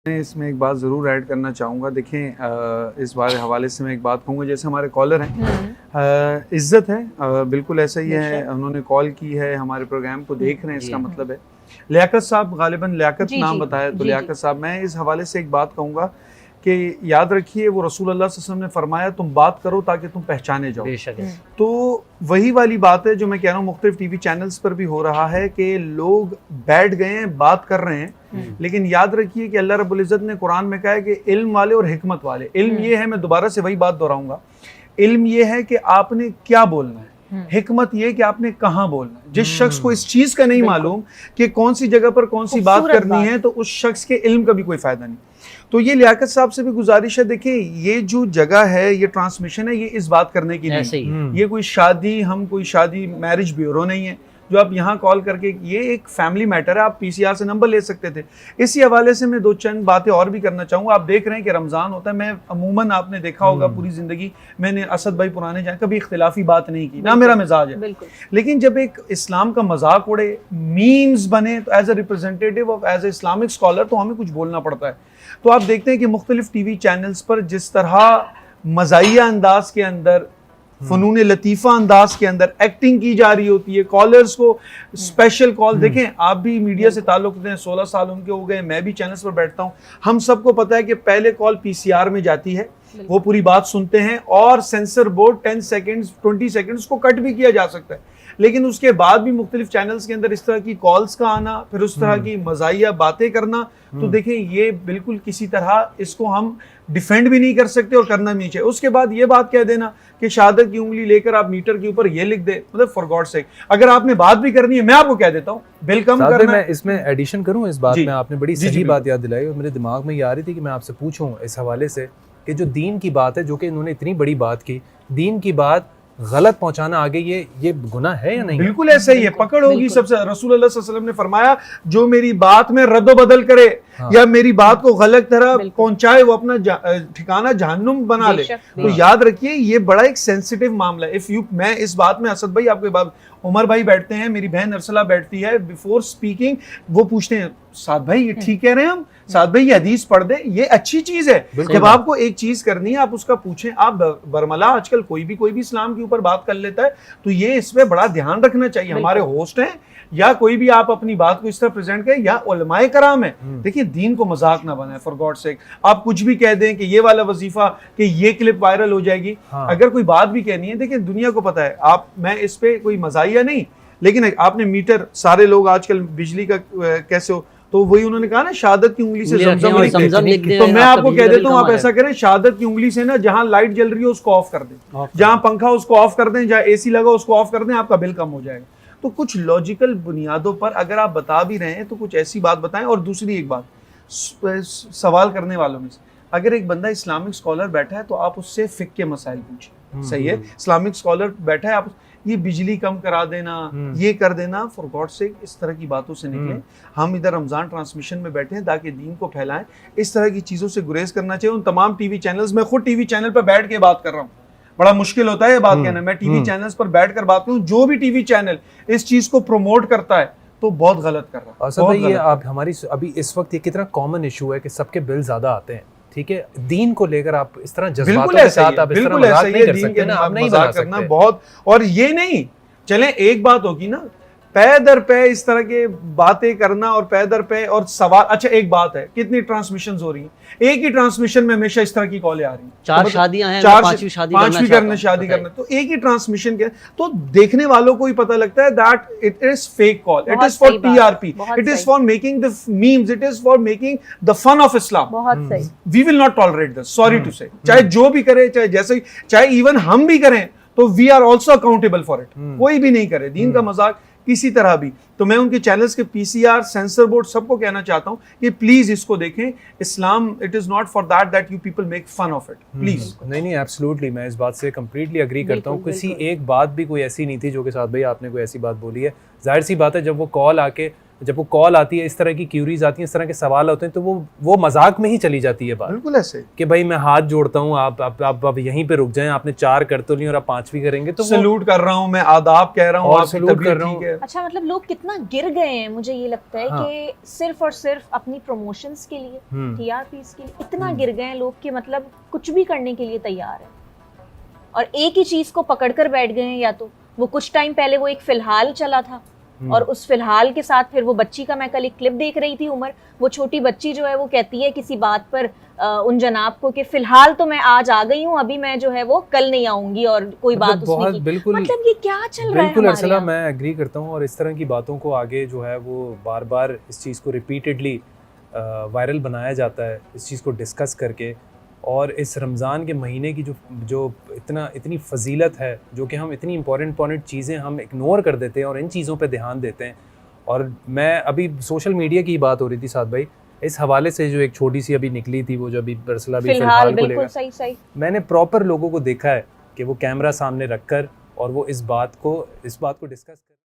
मैं इसमें एक बात ज़रूर ऐड करना चाहूँगा। देखें, इस बार हवाले से मैं एक बात कहूँगा, जैसे हमारे कॉलर हैं, इज़्ज़त है, बिल्कुल ऐसा ही है, उन्होंने कॉल की है, हमारे प्रोग्राम को देख रहे हैं, इसका मतलब है। लियाकत साहब, गालिबन लियाकत नाम बताया, तो लियाकत साहब, मैं इस हवाले से एक बात कहूँगा कि याद रखिए, वो रसूल अल्लाह सल्लल्लाहु अलैहि वसल्लम ने फरमाया तुम बात करो ताकि तुम पहचाने जाओ। तो वही वाली बात है जो मैं कह रहा हूँ, मुख्तलिफ टीवी चैनल्स पर भी हो रहा है कि लोग बैठ गए हैं, बात कर रहे हैं, लेकिन याद रखिए कि अल्लाह रब्बुल इज़्ज़त ने कुरान में कहा है कि इल्म वाले और हिकमत वाले। इल्म ये है, मैं दोबारा से वही बात दोहराऊंगा, इल्म ये है कि आपने क्या बोलना है, हिकमत ये कि आपने कहाँ बोलना है। जिस शख्स को इस चीज का नहीं मालूम कि कौन सी जगह पर कौन सी बात करनी है, तो उस शख्स के इल्म का भी कोई फायदा नहीं। तो ये लियाकत साहब से भी गुजारिश है, देखिए ये जो जगह है, ये ट्रांसमिशन है, ये इस बात करने की नहीं, ये कोई शादी, हम कोई शादी मैरिज ब्यूरो नहीं है जो आप यहाँ कॉल करके, ये एक फैमिली मैटर है, आप पीसीआर से नंबर ले सकते थे। इसी हवाले से मैं दो चंद बातें और भी करना चाहूँगा। आप देख रहे हैं कि रमज़ान होता है, मैं अमूमन आपने देखा होगा पूरी ज़िंदगी मैंने असद भाई पुराने जाए कभी इख्तिलाफी बात नहीं की, ना मेरा मिजाज है, लेकिन जब एक इस्लाम का मजाक उड़े, मीम्स बने, तो as a representative of as a Islamic scholar तो हमें कुछ बोलना पड़ता है। तो आप देखते हैं कि मुख्तलिफ टीवी चैनल्स पर जिस तरह मज़ाहिया अंदाज के अंदर, फनून लतीफ़ा अंदाज के अंदर एक्टिंग की जा रही होती है, कॉलर्स को स्पेशल कॉल, देखें आप भी मीडिया से ताल्लुक रखते हैं, 16 साल उनके हो गए, मैं भी चैनल्स पर बैठता हूं, हम सबको पता है कि पहले कॉल पीसीआर में जाती है, वो पूरी बात सुनते हैं और सेंसर बोर्ड 10 सेकेंड्स 20 सेकेंड्स को कट भी किया जा सकता है, लेकिन उसके बाद भी मुख्तलिफ चैनल्स के अंदर इस तरह की कॉल्स का आना, फिर उस तरह की मज़ाहिया बातें करना, तो देखें ये बिल्कुल किसी तरह इसको हम डिफेंड भी नहीं कर सकते और करना भी नहीं चाहिए। उसके बाद ये बात कह देना कि शहादत की उंगली लेकर आप मीटर के ऊपर ये लिख दे, मतलब फॉर गॉड सेक, अगर आपने बात भी करनी है, मैं आपको कह देता हूँ, बिल कम करना। मैं इसमें एडिशन करूँ इस बात में, आपने बड़ी सही बात याद दिलाई और मेरे दिमाग में ये आ रही थी कि मैं आपसे पूछूं इस हवाले से कि जो दीन की बात है, जो कि इन्होंने इतनी बड़ी बात की, दीन की बात गलत पहुंचाना आगे, ये गुनाह है या नहीं? बिल्कुल ऐसा ही है, पकड़ होगी सबसे। रसूल अल्लाह सल्लल्लाहु अलैहि वसल्लम ने फरमाया जो मेरी बात में रद्द बदल करे या मेरी बात को गलत तरह पहुंचाए, वो अपना ठिकाना जहन्नुम बना ले। तो याद रखिए ये बड़ा एक सेंसिटिव मामला है। इफ यू, मैं इस बात में, असद भाई आपके बात, उमर भाई बैठते हैं, मेरी बहन अरसला बैठती है, बिफोर स्पीकिंग वो पूछते हैं साद भाई ये ठीक कह रहे हैं हम, साद भाई ये हदीस पढ़ दे, ये अच्छी चीज है। जब आपको एक चीज करनी है आप उसका पूछें। आप बरमला आजकल कोई भी इस्लाम के ऊपर बात कर लेता है, तो ये इसमें बड़ा ध्यान रखना चाहिए। हमारे होस्ट हैं या कोई भी आप अपनी बात को इस तरह प्रेजेंट करें, या उलमाए कराम है, देखिए दीन को मजाक ना बनाए, फॉर गॉड सेक। आप कुछ भी कह दें कि ये वाला वजीफा, कि ये क्लिप वायरल हो जाएगी, अगर कोई बात भी कहनी है, देखिए दुनिया को पता है, आप, मैं इस पे कोई मजाहिया नहीं, लेकिन आपने मीटर, सारे लोग आजकल बिजली का कैसे हो, तो वही उन्होंने कहा ना, शहादत की उंगली से ज़मज़म लिख दे। तो मैं आपको कह देता हूँ, आप ऐसा करें, शहादत की उंगली से ना, जहां लाइट जल रही है उसको ऑफ कर दें, जहां पंखा उसको ऑफ कर दें, जहां एसी लगा उसको ऑफ कर दें, आपका बिल कम हो जाएगा। तो कुछ लॉजिकल बुनियादों पर अगर आप बता भी रहे हैं तो कुछ ऐसी बात बताएं। और दूसरी एक बात, सवाल करने वालों में से अगर एक बंदा इस्लामिक स्कॉलर बैठा है तो आप उससे फिक्र के मसाइल पूछें, सही है। इस्लामिक स्कॉलर बैठा है, आप ये बिजली कम करा देना, ये कर देना, फॉर गॉड सेक इस तरह की बातों से निकलें। हम इधर रमजान ट्रांसमिशन में बैठे हैं ताकि दीन को फैलाएं, इस तरह की चीजों से गुरेज करना चाहिए। उन तमाम टीवी चैनल्स, मैं खुद टीवी चैनल पर बैठ के बात कर रहा हूँ, बड़ा मुश्किल होता है ये बात कहना, मैं टीवी चैनल्स पर बैठकर बात करूं, जो भी टीवी चैनल इस चीज को प्रमोट करता है तो बहुत गलत कर रहा है। असद भाई, ये आप हमारी अभी इस वक्त ये कितना कॉमन इशू है कि सबके बिल ज्यादा आते हैं, ठीक है, दीन को लेकर आप इस तरह जज्बातों के साथ आप इस तरह मजाक नहीं कर सकते ना, आप नहीं बना सकते बहुत। और ये नहीं, चलें एक बात होगी ना, पै दर पै इस तरह के बातें करना और पै दर पै और सवाल। अच्छा एक बात है, कितनी ट्रांसमिशंस हो रही हैं, एक ही ट्रांसमिशन में हमेशा इस तरह की कॉलें आ रही हैं, 4 शादियां हैं, पांचवी शादी करना, तो एक ही ट्रांसमिशन के, तो देखने वालों को ही पता लगता है that it is fake call, it is for TRP, it is for making the memes, it is for making the fun of Islam. We will not tolerate this, sorry to say, चाहे जो भी करे, चाहे जैसे, चाहे even हम भी करें, तो we are also accountable for it. कोई भी नहीं करे दीन का मजाक किसी तरह भी। तो मैं उनके चैनल्स के पीसीआर, सेंसर बोर्ड, सबको कहना चाहता हूं कि प्लीज इसको देखें। Islam, it is not for that you people make fun of it, please. नहीं, एब्सोल्युटली, मैं इस बात से कंप्लीटली एग्री करता हूं। किसी एक बात भी कोई ऐसी नहीं थी जो कि साथ भाई आपने कोई ऐसी बात बोली है। जाहिर सी बात है, जब वो कॉल आके जब वो कॉल आती है, इस तरह की क्यूरीज आती हैं, इस तरह के सवाल होते हैं, तो वो मजाक में ही चली जाती है बात। बिल्कुल ऐसे कि भाई मैं हाथ जोड़ता हूँ, आप यहीं पे रुक जाएं, आपने 4 कर तो नहीं और आप 5वीं करेंगे, तो सैल्यूट कर रहा हूँ मैं, आदाब कह रहा हूँ, और आपकी सैल्यूट कर रहा तबीयत ठीक हूँ। है। अच्छा, मतलब लोग कितना गिर गए हैं, मुझे ये लगता है हाँ। कि सिर्फ और सिर्फ अपनी प्रमोशंस के लिए, टीआरपीस के लिए इतना गिर गए हैं लोग कि मतलब कुछ भी करने के लिए तैयार है और एक ही चीज को पकड़कर बैठ गए हैं। या तो वो कुछ टाइम पहले वो एक फिलहाल चला था और उस फिलहाल के साथ फिर वो बच्ची का, मैं कल एक क्लिप देख रही थी, उमर, वो छोटी बच्ची जो है वो कहती है किसी बात पर उन जनाब को कि फिलहाल तो मैं आज आ गई हूँ, अभी मैं जो है वो कल नहीं आऊंगी और कोई बात उसने की। बिल्कुल, मतलब ये क्या चल रहा है बिल्कुल हमारे अर्सला, यहाँ? मैं एग्री करता हूँ और इस तरह की बातों को आगे जो है वो बार बार इस चीज़ को रिपीटेडली वायरल बनाया जाता है, इस चीज़ को डिस्कस करके। और इस रमज़ान के महीने की जो इतनी फजीलत है, जो कि हम इतनी इंपॉर्टेंट चीज़ें हम इग्नोर कर देते हैं और इन चीज़ों पे ध्यान देते हैं। और मैं अभी सोशल मीडिया की बात हो रही थी साथ भाई, इस हवाले से जो एक छोटी सी अभी निकली थी, वो जो अभी अर्सला भी फिलहाल को लेकर, सही मैंने प्रॉपर लोगों को देखा है कि वो कैमरा सामने रखकर और वो इस बात को डिस्कस कर